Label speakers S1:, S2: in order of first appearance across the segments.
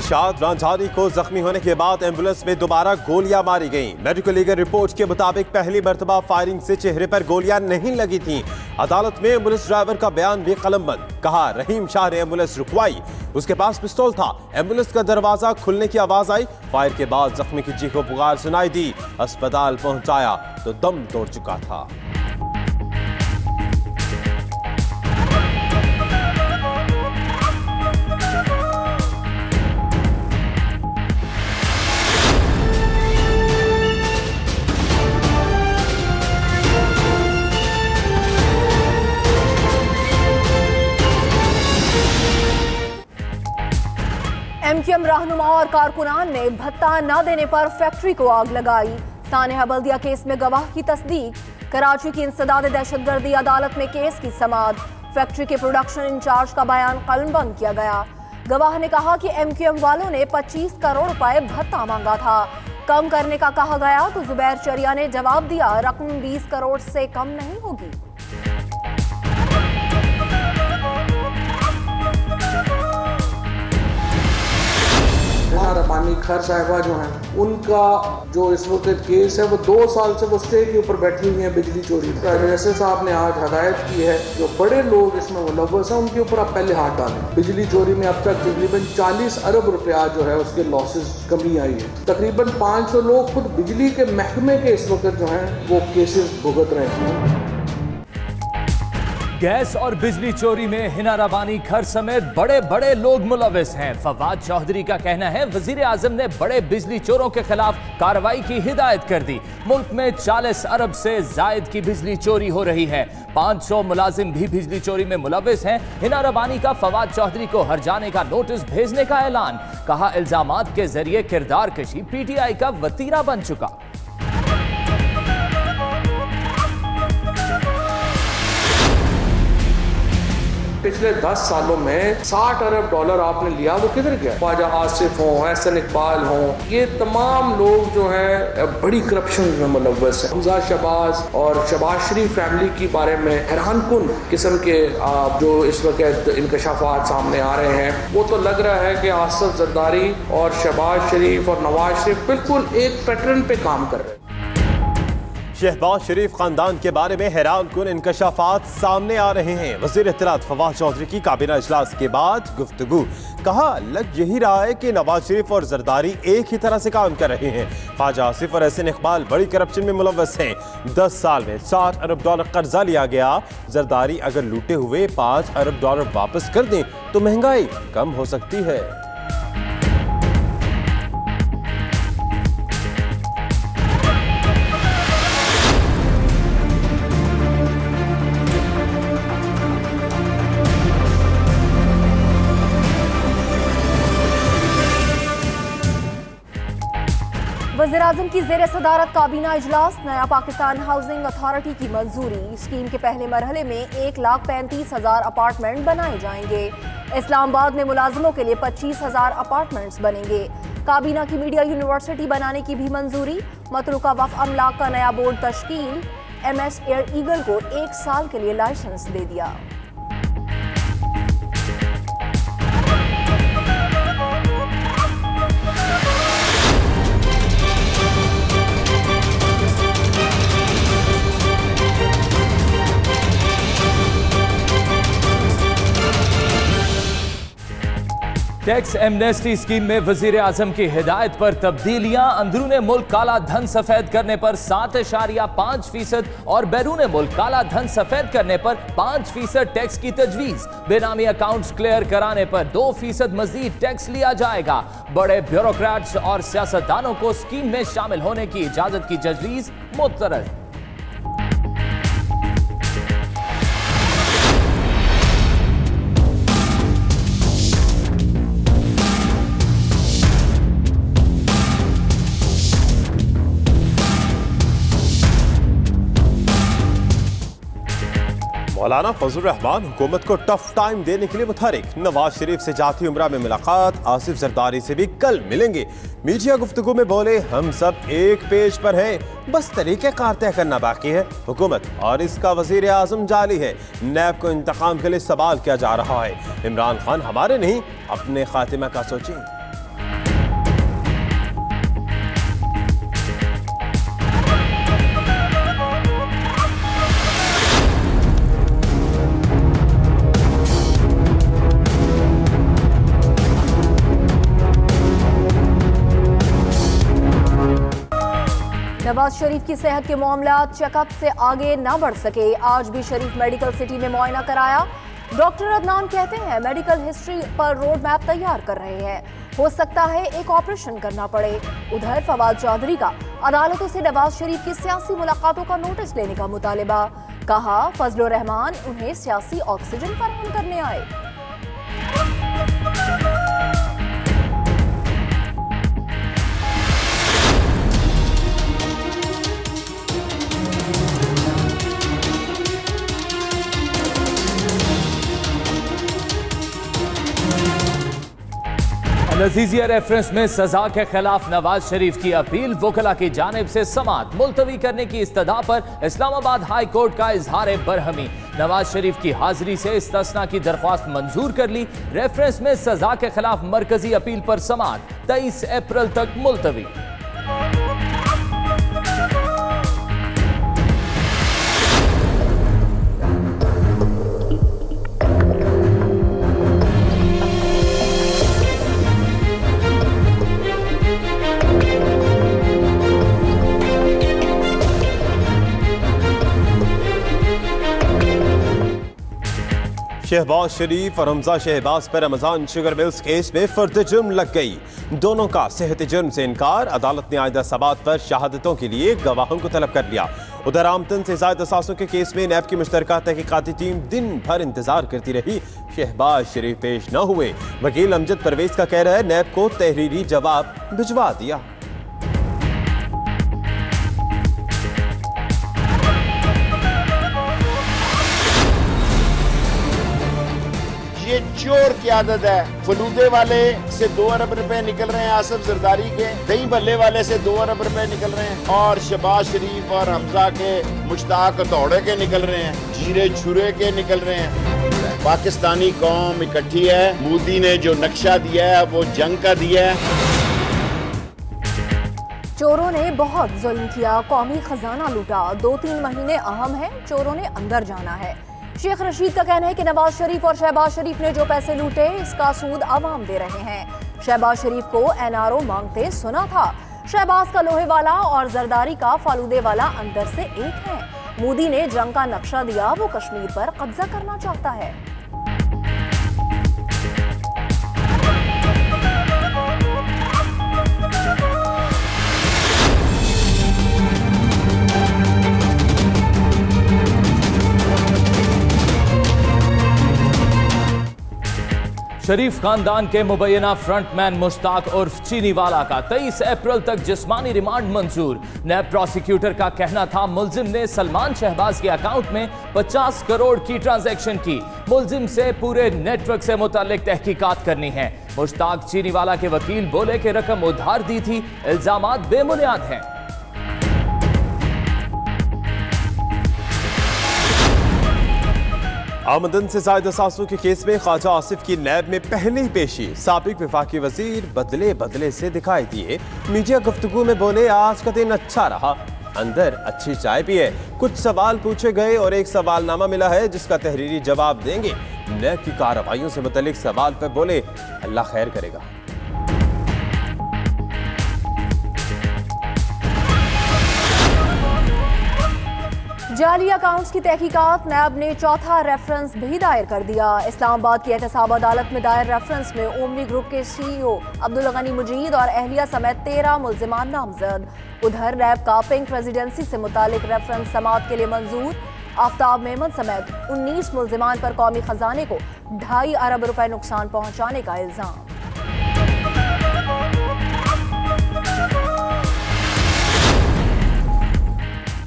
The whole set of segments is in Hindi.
S1: इरशाद रांझानी को जख्मी होने के बाद एम्बुलेंस में दोबारा गोलियां मारी गईं। मेडिकल लीगल रिपोर्ट के मुताबिक पहली मर्तबा फायरिंग से चेहरे पर गोलियां नहीं लगी थीं। अदालत में एम्बुलेंस ड्राइवर का बयान भी कलमबंद। कहा, रहीम शाह ने एम्बुलेंस रुकवाई, उसके पास पिस्तौल था। एम्बुलेंस का दरवाजा खुलने की आवाज आई। फायर के बाद जख्मी की चीखों पुकार सुनाई दी। अस्पताल पहुंचाया तो दम तोड़ चुका था।
S2: एमक्यूएम रहनुमा और कारकुनान ने भत्ता न देने पर फैक्ट्री को आग लगाई। सानेहा बल्दिया केस में गवाह की तस्दीक। कराची की इंसदाद दहशतगर्दी अदालत में केस की समाअत। फैक्ट्री के प्रोडक्शन इंचार्ज का बयान कलमबंद किया गया। गवाह ने कहा कि एमक्यूएम वालों ने 25 करोड़ रुपए भत्ता मांगा था। कम करने का कहा गया तो जुबैर चरिया ने जवाब दिया, रकम 20 करोड़ से कम नहीं होगी।
S3: रबानी खैर साहिबा जो हैं, उनका जो इस वक्त केस है वो 2 साल से वो स्टे के ऊपर बैठी हुई हैं बिजली चोरी। एसएस साहब ने आज हदायत की है जो बड़े लोग इसमें मुलव्वस हैं उनके ऊपर आप पहले हाथ डालें। बिजली चोरी में अब तक तकरीबन 40 अरब रुपया जो है उसके लॉसेस कमी आई है। तकरीबन 500 लोग खुद बिजली के महकमे के इस वक्त जो हैं वो केसेस भुगत रहे हैं।
S4: गैस और बिजली चोरी में हिना रबानी खर समेत बड़े बड़े लोग मुलव्वस हैं। फवाद चौधरी का कहना है, वजीर आजम ने बड़े बिजली चोरों के खिलाफ कार्रवाई की हिदायत कर दी। मुल्क में 40 अरब से जायद की बिजली चोरी हो रही है। 500 मुलाजिम भी बिजली चोरी में मुलव्वस हैं। हिना रबानी का फवाद चौधरी को हर जाने का नोटिस भेजने का ऐलान। कहा, इल्जामात के जरिए किरदार कशी पीटीआई का वतीरा बन चुका।
S3: पिछले 10 सालों में 60 अरब डॉलर आपने लिया, वो किधर गया? ख्वाजा आसिफ हो, एहसन इकबाल हो, ये तमाम लोग जो हैं बड़ी करप्शन में मुलव्वस हैं। हमजा शहबाज और शहबाज शरीफ फैमिली के बारे में हैरानकुन किस्म के जो इस वक्त इंकशाफात सामने आ रहे हैं। वो तो लग रहा है कि आसिफ जरदारी और शहबाज शरीफ और नवाज शरीफ बिल्कुल एक पैटर्न पे काम कर रहे हैं।
S1: शहबाज शरीफ खानदान के बारे में हैरानकुन इंकशाफात सामने आ रहे हैं। वज़ीर इत्तलात फवाद चौधरी की काबीना इजलास के बाद गुफ्तगू। कहा, लग यही रहा है कि नवाज शरीफ और जरदारी एक ही तरह से काम कर रहे हैं। ख्वाजा आसिफ और एहसन इकबाल बड़ी करप्शन में मुलव्वस हैं। 10 साल में 60 अरब डॉलर कर्जा लिया गया। जरदारी अगर लूटे हुए 5 अरब डॉलर वापस कर दें तो महंगाई कम हो सकती है।
S2: वज़ीर-ए-आज़म की ज़ेर सदारत काबीना इजलास। नया पाकिस्तान हाउसिंग अथॉरिटी की मंजूरी। स्कीम के पहले मरहले में 1,35,000 अपार्टमेंट बनाए जाएंगे। इस्लामाबाद में मुलाजमों के लिए 25,000 अपार्टमेंट्स बनेंगे। काबीना की मीडिया यूनिवर्सिटी बनाने की भी मंजूरी। मतरूका वक्फ अमलाक का नया बोर्ड तश्कील। MS एयर ईगल को 1 साल के लिए लाइसेंस दे दिया।
S4: टैक्स एमनेस्टी स्कीम में वजीर आजम की हिदायत पर तब्दीलियां। अंदरूने मुल्क काला धन सफेद करने पर 7.5% और बैरूने मुल्क काला धन सफेद करने पर 5% टैक्स की तजवीज। बेनामी अकाउंट्स क्लियर कराने पर 2% मजीद टैक्स लिया जाएगा। बड़े ब्यूरोक्रेट्स और सियासतदानों को स्कीम में शामिल होने की इजाजत की तजवीज मुस्तरद।
S1: मौलाना फजलुर रहमान हुकूमत को टफ टाइम देने के लिए मुतहरिक। नवाज शरीफ से जाती उम्रा में मुलाकात। आसिफ जरदारी से भी कल मिलेंगे। मीडिया गुफ्तगू में बोले, हम सब एक पेज पर हैं, बस तरीक़ेकार तय करना बाकी है। हुकूमत और इसका वज़ीर आज़म जाली है। नैब को इंतकाम के लिए सवाल किया जा रहा है। इमरान खान हमारे नहीं अपने खातिमा का सोचें।
S2: नवाज शरीफ की सेहत के मामला चेकअप से आगे न बढ़ सके। आज भी शरीफ मेडिकल सिटी में मुआयना कराया। डॉक्टर अदनान कहते हैं मेडिकल हिस्ट्री पर रोड मैप तैयार कर रहे हैं, हो सकता है एक ऑपरेशन करना पड़े। उधर फवाद चौधरी का अदालतों से नवाज शरीफ की सियासी मुलाकातों का नोटिस लेने का मुतालिबा। कहा फजलुर रहमान उन्हें सियासी ऑक्सीजन फराहम करने आए।
S4: नजीजिया रेफरेंस में सजा के खिलाफ नवाज शरीफ की अपील, वकला की जानिब से समाअत मुलतवी करने की इस्तदा पर इस्लामाबाद हाई कोर्ट का इजहार बरहमी। नवाज शरीफ की हाजिरी से इस्तिस्ना की दरख्वास्त मंजूर कर ली। रेफरेंस में सजा के खिलाफ मरकजी अपील पर समाअत 23 अप्रैल तक मुलतवी।
S1: शहबाज शरीफ और हमजा शहबाज पर रमजान शुगर मिल्स केस में फर्द जुर्म लग गई। दोनों का सेहत जुर्म से इनकार। अदालत ने आइंदा सबात पर शहादतों के लिए गवाहों को तलब कर लिया। उधर आमतन से ज्यादा असासों के केस में नैब की मुश्तरका तहकीकाती टीम दिन भर इंतजार करती रही। शहबाज शरीफ पेश न हुए। वकील अमजद परवेज का कहना है नैब को तहरीरी जवाब भिजवा दिया।
S5: ये चोर की आदत है। फलूदे वाले से 2 अरब रुपए निकल रहे हैं, आसिफ जरदारी के दही भल्ले वाले से 2 अरब रुपए निकल रहे हैं, और शहबाज शरीफ और हमजा के मुश्ताक हथौड़े के निकल रहे हैं, जीरे छुरे के निकल रहे हैं। पाकिस्तानी कौम इकट्ठी है। मोदी ने जो नक्शा दिया है वो जंग का दिया है।
S2: चोरों ने बहुत जुल्म किया, कौमी खजाना लूटा। 2-3 महीने अहम है, चोरों ने अंदर जाना है। शेख रशीद का कहना है कि नवाज शरीफ और शहबाज शरीफ ने जो पैसे लूटे इसका सूद अवाम दे रहे हैं। शहबाज शरीफ को एनआरओ मांगते सुना था। शहबाज का लोहे वाला और जरदारी का फालूदे वाला अंदर से एक है। मोदी ने जंग का नक्शा दिया, वो कश्मीर पर कब्जा करना चाहता है।
S4: शरीफ खानदान के मुबैना फ्रंटमैन मुश्ताक उर्फ चीनीवाला का 23 अप्रैल तक जिस्मानी रिमांड मंजूर। नैब प्रोसिक्यूटर का कहना था मुल्जिम ने सलमान शहबाज के अकाउंट में 50 करोड़ की ट्रांजैक्शन की। मुल्जिम से पूरे नेटवर्क से मुताल्लिक तहकीकात करनी है। मुश्ताक चीनीवाला के वकील बोले कि रकम उधार दी थी, इल्जामात बेबुनियाद हैं।
S1: आमदन से ज्यादा असासों के केस में ख्वाजा आसिफ की नैब में पहली पेशी। साबिक विफाकी वजीर बदले बदले से दिखाई दिए। मीडिया गुफ्तगू में बोले आज का दिन अच्छा रहा, अंदर अच्छी चाय पिए। कुछ सवाल पूछे गए और एक सवालनामा मिला है जिसका तहरीरी जवाब देंगे। नैब की कार्रवाइयों से मुतालिक सवाल पर बोले अल्लाह खैर करेगा।
S2: जाली अकाउंट्स की तहकीकात। नैब ने चौथा रेफरेंस भी दायर कर दिया। इस्लामाबाद की एहतसाब अदालत में दायर रेफरेंस में ओमनी ग्रुप के CEO अब्दुल गनी मुजीद और अहलिया समेत 13 मुल्जिमान नामजद। उधर नैब का पिंक रेजिडेंसी से मुतालिक रेफरेंस समाअत के लिए मंजूर। आफ्ताब मेमन समेत 19 मुल्जिमान पर कौमी खजाने को 2.5 अरब रुपए नुकसान पहुंचाने का इल्जाम।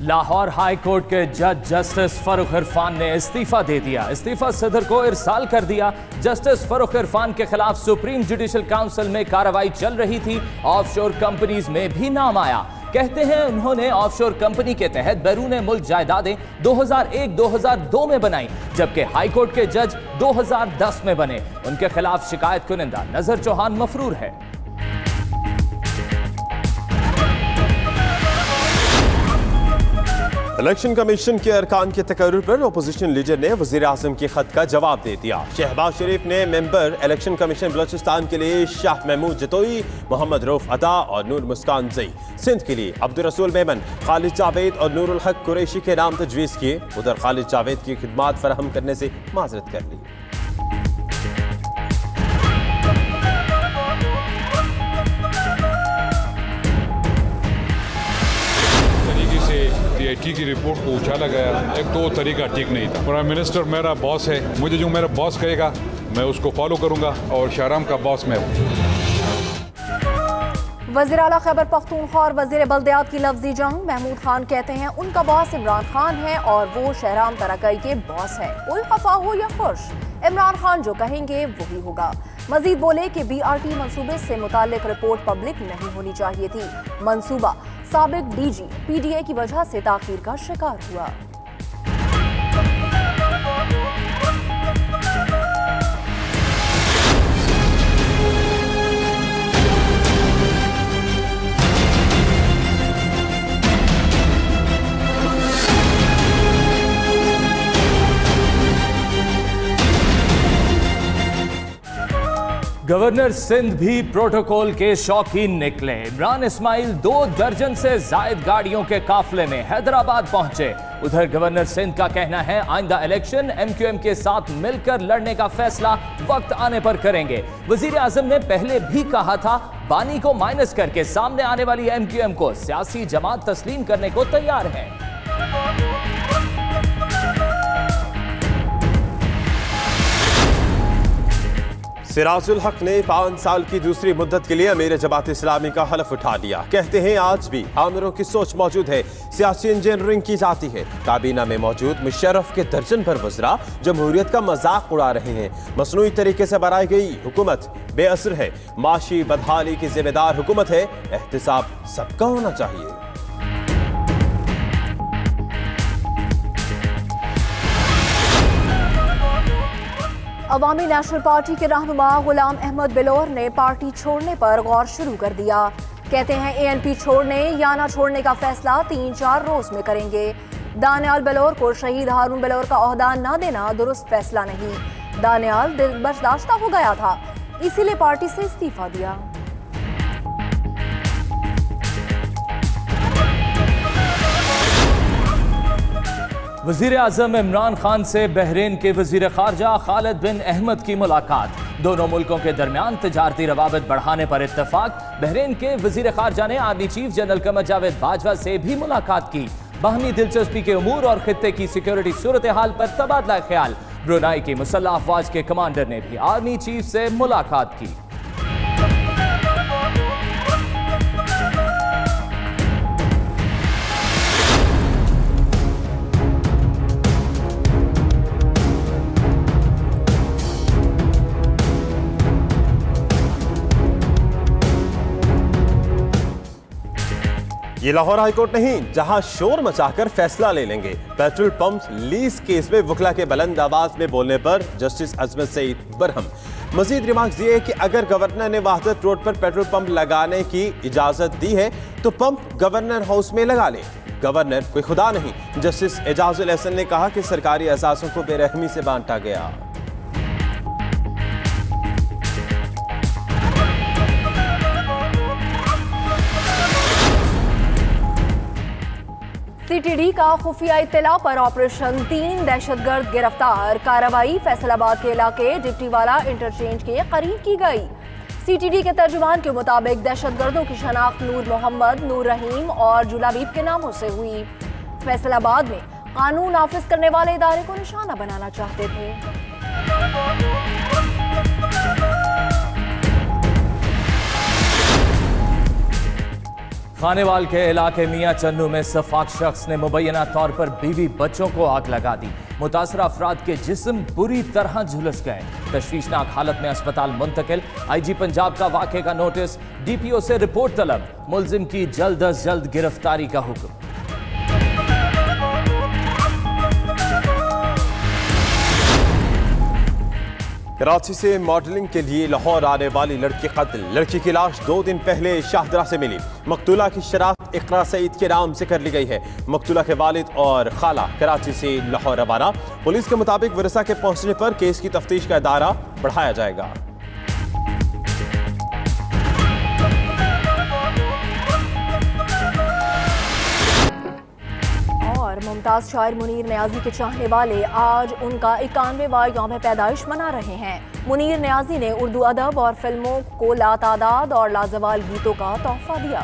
S4: लाहौर हाई कोर्ट के जज जस्टिस फरूख इरफान ने इस्तीफा दे दिया। इस्तीफा सदर को इरसाल कर दिया। जस्टिस फरूख इरफान के खिलाफ सुप्रीम जुडिशल काउंसिल में कार्रवाई चल रही थी। ऑफशोर कंपनीज में भी नाम आया। कहते हैं उन्होंने ऑफशोर कंपनी के तहत बैरून मुल्क जायदादें 2001-2002 में बनाई, जबकि हाई कोर्ट के जज 2010 में बने। उनके खिलाफ शिकायत कुनिंदा नजर चौहान मफरूर है।
S1: इलेक्शन कमीशन के अरकान के तकर्रुर पर अपोजिशन लीडर ने वजीर आजम के खत का जवाब दे दिया। शहबाज शरीफ ने मेंबर इलेक्शन कमीशन बलूचिस्तान के लिए शाह महमूद जतोई, मोहम्मद रऊफ अता और नूर मुस्कान जई, सिंध के लिए अब्दुल रसूल मेमन, खालिद जावेद और नूरुल हक कुरैशी के नाम तजवीज़ किए। उधर खालिद जावेद की खिदमात फराहम करने से माजरत कर ली।
S6: DIT की रिपोर्ट को उछाला गया, एक तो तरीका ठीक नहीं था। प्राइम मिनिस्टर मेरा बॉस है, मुझे जो मेरा बॉस कहेगा मैं उसको फॉलो करूंगा और शाहराम का बॉस मैं हूं।
S2: वज़ीर आला खैबर पख्तूनख्वा और वज़ीर बल्दियात की लफ्जी जंग। महमूद खान कहते हैं उनका बॉस इमरान खान है और वो शहराम तराकई के बॉस है। कोई खफा हो या खुश, इमरान खान जो कहेंगे वही होगा। मजीद बोले कि BRT मंसूबे से मुतालिक रिपोर्ट पब्लिक नहीं होनी चाहिए थी। मंसूबा साबिक DG PDA की वजह से ताखीर का शिकार हुआ।
S4: गवर्नर सिंध भी प्रोटोकॉल के शौकीन निकले। इमरान इस्माइल 2 दर्जन से जायद गाड़ियों के काफिले में हैदराबाद पहुंचे। उधर गवर्नर सिंध का कहना है आइंदा इलेक्शन MQM के साथ मिलकर लड़ने का फैसला वक्त आने पर करेंगे। वजीर आजम ने पहले भी कहा था बानी को माइनस करके सामने आने वाली MQM को सियासी जमात तस्लीम करने को तैयार है।
S1: सिराजुल हक ने 5 साल की दूसरी मुद्दत के लिए अमीर जमात इस्लामी का हलफ उठा लिया। कहते हैं आज भी आमिरों की सोच मौजूद है, सियासी इंजीनियरिंग की जाती है। काबीना में मौजूद मुशर्रफ के दर्जन पर वज़रा जमहूरियत का मजाक उड़ा रहे हैं। मसनूई तरीके से बनाई गई हुकूमत बेअसर है, माशी बदहाली की जिम्मेदार हुकूमत है। एहतिसाब सबका होना चाहिए।
S2: अवामी नेशनल पार्टी के रहनुमा गुलाम अहमद बिलोर ने पार्टी छोड़ने पर गौर शुरू कर दिया। कहते हैं ANP छोड़ने या ना छोड़ने का फैसला 3-4 रोज में करेंगे। दानियाल बिलोर को शहीद हारून बिलोर का ओहदा न देना दुरुस्त फैसला नहीं। दानियाल दिल बर्दाश्त हो गया था, इसीलिए पार्टी से इस्तीफा दिया।
S4: वजीर आजम इमरान खान से बहरीन के वजीर खारजा खालिद बिन अहमद की मुलाकात। दोनों मुल्कों के दरमियान तिजारती रवाबत बढ़ाने पर इत्तफाक। बहरीन के वजीर खारजा ने army chief general Qamar Javed Bajwa से भी मुलाकात की। बाहमी दिलचस्पी के उमूर और खित्ते की सिक्योरिटी सूरत हाल पर तबादला ख्याल। ब्रुनाई की मुसल्लह अफवाज के कमांडर ने भी आर्मी चीफ से मुलाकात की।
S1: ये लाहौर हाईकोर्ट नहीं जहां शोर मचाकर फैसला ले लेंगे। पेट्रोल पंप लीज केस में वकला के बुलंद आवाज में बोलने पर जस्टिस अजमत सईद बरहम। मजीद रिमार्क्स दिए कि अगर गवर्नर ने वहदत रोड पर पेट्रोल पंप लगाने की इजाजत दी है तो पंप गवर्नर हाउस में लगा ले। गवर्नर कोई खुदा नहीं। जस्टिस एजाजुल एहसन ने कहा कि सरकारी असासों को बेरहमी से बांटा गया।
S2: CTD का खुफिया इत्तला पर ऑपरेशन 3 दहशतगर्द गिरफ्तार। कार्रवाई फैसलाबाद के इलाके डिप्टीवाला इंटरचेंज के करीब की गई। CTD के तर्जुमान के मुताबिक दहशतगर्दों की शनाख्त नूर मोहम्मद, नूर रहीम और जुलाबीब के नामों से हुई। फैसलाबाद में कानून नाफिज करने वाले इदारे को निशाना बनाना चाहते थे।
S4: खानेवाल के इलाके मियां चन्नू में सफाक शख्स ने मुबैना तौर पर बीवी बच्चों को आग लगा दी। मुतासरा अफराद के जिस्म बुरी तरह झुलस गए। तशवीशनाक हालत में अस्पताल मुंतकिल। IG पंजाब का वाक़े का नोटिस। DPO से रिपोर्ट तलब। मुल्जिम की जल्द अज जल्द गिरफ्तारी का हुक्म।
S1: कराची से मॉडलिंग के लिए लाहौर आने वाली लड़की कत्ल। लड़की की लाश 2 दिन पहले शाहदरा से मिली। मकतूला की शनाख्त इकरा सईद के नाम से कर ली गई है। मकतूला के वालिद और खाला कराची से लाहौर रवाना। पुलिस के मुताबिक वरसा के पहुंचने पर केस की तफ्तीश का दायरा बढ़ाया जाएगा।
S2: मुमताज शायर मुनीर न्याजी के चाहने वाले आज उनका 91वां यौम पैदाइश मना रहे हैं। मुनीर न्याजी ने उर्दू अदब और फिल्मों को लातादाद और लाजवाल गीतों का तोहफा दिया।